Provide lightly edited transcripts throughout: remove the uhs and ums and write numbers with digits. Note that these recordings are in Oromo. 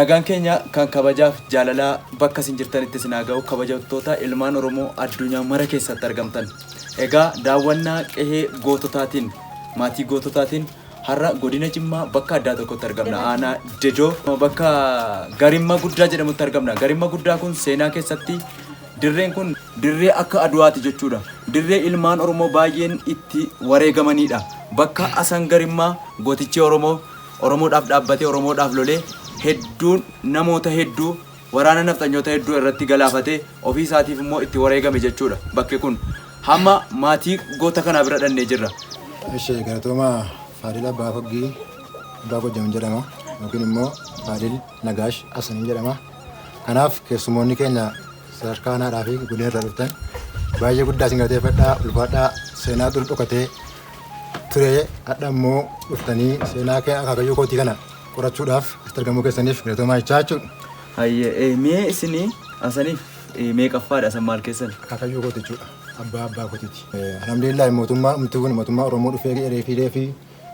Nagaan keenya kan kabajaaf jaalalaa bakka isin jirtanitti isin haa ga'u kabajamtoota ilmaan Oromoo addunyaa mara keessatti argamtan. Egaa daawwannaa qehee goototaatiin maatii goototaatiin har'a godina Jimmaa bakka addaa tokkotti argamna. Aanaa Dejoo bakka Garimma Guddaa jedhamutti argamna. Garimma Guddaa kun seenaa keessatti dirreen kun dirree akka Aduwaati jechuudha. Dirree ilmaan Oromoo baay'een itti wareegamanidha. Bakka Asan Garimmaa gootichi Oromoodhaaf dhaabbatee Oromoodhaaf lolee hedduun namoota hedduu waraana nafxanyoota hedduu irratti galaafatee ofii isaatiif immoo itti wareegame jechuudha. Bakki kun hamma maatii goota kanaa bira dhannee jirra. Ishee galatooma Faadil Abbaa Foggii Abbaa Gojjam jedhama yookiin immoo Faadil Nagaash Asan jedhama. Kanaaf keessumoonni keenya sadarkaa naadhaa fi godina irra dhuftan baay'ee guddaa isin galateeffadhaa ulfaadhaa seenaa dur dhokatee ture hadha immoo dhuftanii seenaa akaakayyuu kootii kana qorachuudhaaf argamuu keessaniif galatoomaa jechaa jechuudha. Hayyee mee isinii asaniif meeqaffaadha asan maal keessan? Akaakayyuu kooti jechuudha. Abbaa kootiiti. Alhamdulillah mootummaa Oromoo dhufee reefii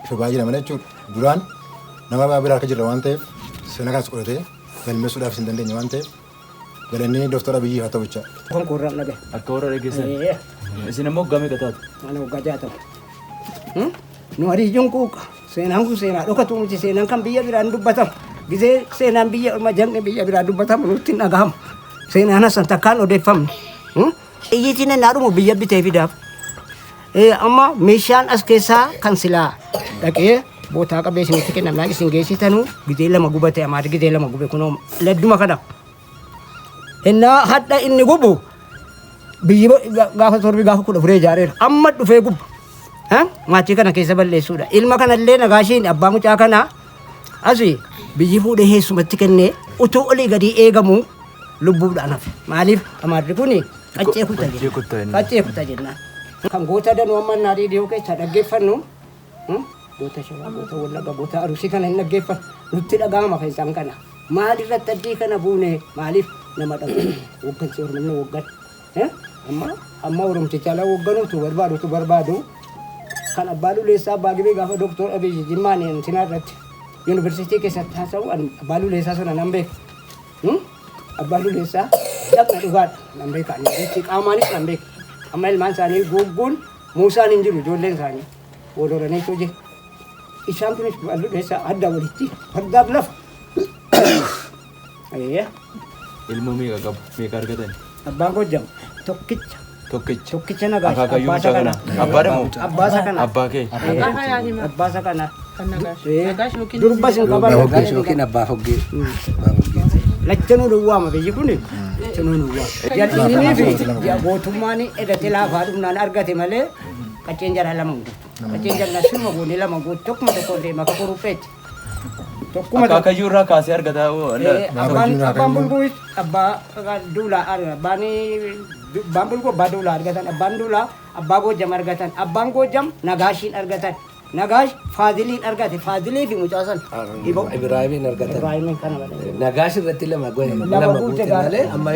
ifa baay'ee nama jechuudha. Duraan nama bira akka jirra waan ta'eef seenaa kanas qoratee galmeessuudhaaf isin dandeenya waan ta'eef galanii Dooktar Abiyyi haa ta'u jecha. Kun kurraan dhabe. Akka warra dhageessan. Isin immoo gamee qataatu. Ana waggaa jaatama. Nu hariijuun quuqa. Seenaan kun seenaa dhokatu miti seenaan kan biyya biraan dubbatamu. Gisee seenaan biyya orma janqe biyya biraan dubbatamu nutti hin dhagahamu. Seenaan asan takkaan odeeffamne. Iyyitiin innaa dhumu biyya bitee fidaaf. Amma meeshaan as keessaa kan silaa dhaqee bootaa qabee isinitti kennamnaan isin geessitanuu gisee lama gubate amaati gisee lama gube kunoo ledduma kana. Innaa hadha inni gubu biyyi gaafa torbi gaafa kudha furee ijaareera. Amma dhufee gubu. Maatii kana keessa balleessuudha. Ilma kanallee Nagaashiin abbaa mucaa kana asii biyyi fuudhee heessumatti kennee utuu olii gadi eegamu lubbuudhaan hafe. Maaliif amaarri kun qaccee kuta jennaan. Kan goota danuu amma naadii dhiyoo keessa dhaggeeffannu goota Shawaa, goota Wallagga, goota Arusii kana hin dhaggeeffannu nutti dhagahama keessaan kana. Maalirratti addii kana buune maaliif nama dhagu waggansi Oromoo waggan. Amma Oromticha ala wagganuutu barbaadu. Kan abbaa Luleessaa abbaa Gibee gaafa Dooktar Abiyyi Jimmaan Sinaa irratti yuunivarsiitii keessatti haasa'u abbaa Luleessaa sana nan beeka. Abbaa Luleessaa dhaqna dhugaadha nan beeka. Qaamaanis nan beeka. Amma ilmaan isaanii goggoon Muusaan hin jiru ijoolleen isaanii wal-horanii hojii. Isaan kunis abbaa Luleessaa adda walitti fardaaf lafa. Ilma meeqa qabu? Meeqa argatan? Abbaan Gojjam tokkicha. Tokkicha Nagaash. Akaakayyuu mucaa kana. Abbaadha moo? Abbaasa kana. Abbaa kee? Abbaasa kana. Durbas hin qaban. Nagaash yookiin Abbaa Foggee. Lachanuu duwwaama biyyi kun lachanuu duwwaama. Jal'inii fi gootummaan edate laafaa dhumnaan argate malee qacceen jara lama guutu. Qacceen jara sirma goonee lama guutu tokkuma tokko deema akka korupheetti. Akaakayyuu irraa kaasee argataa abbaan bulguus abbaa duulaa abbaan bulguu abbaa duulaa argatan abbaan duulaa abbaa Gojjam argatan abbaan Gojjam Nagaashiin argatan Nagaash Faadiliin argate Faadilii fi mucaa san Ibrahimiin argatan. Ibrahimiin kana malee. Nagaash irratti lama guute malee amma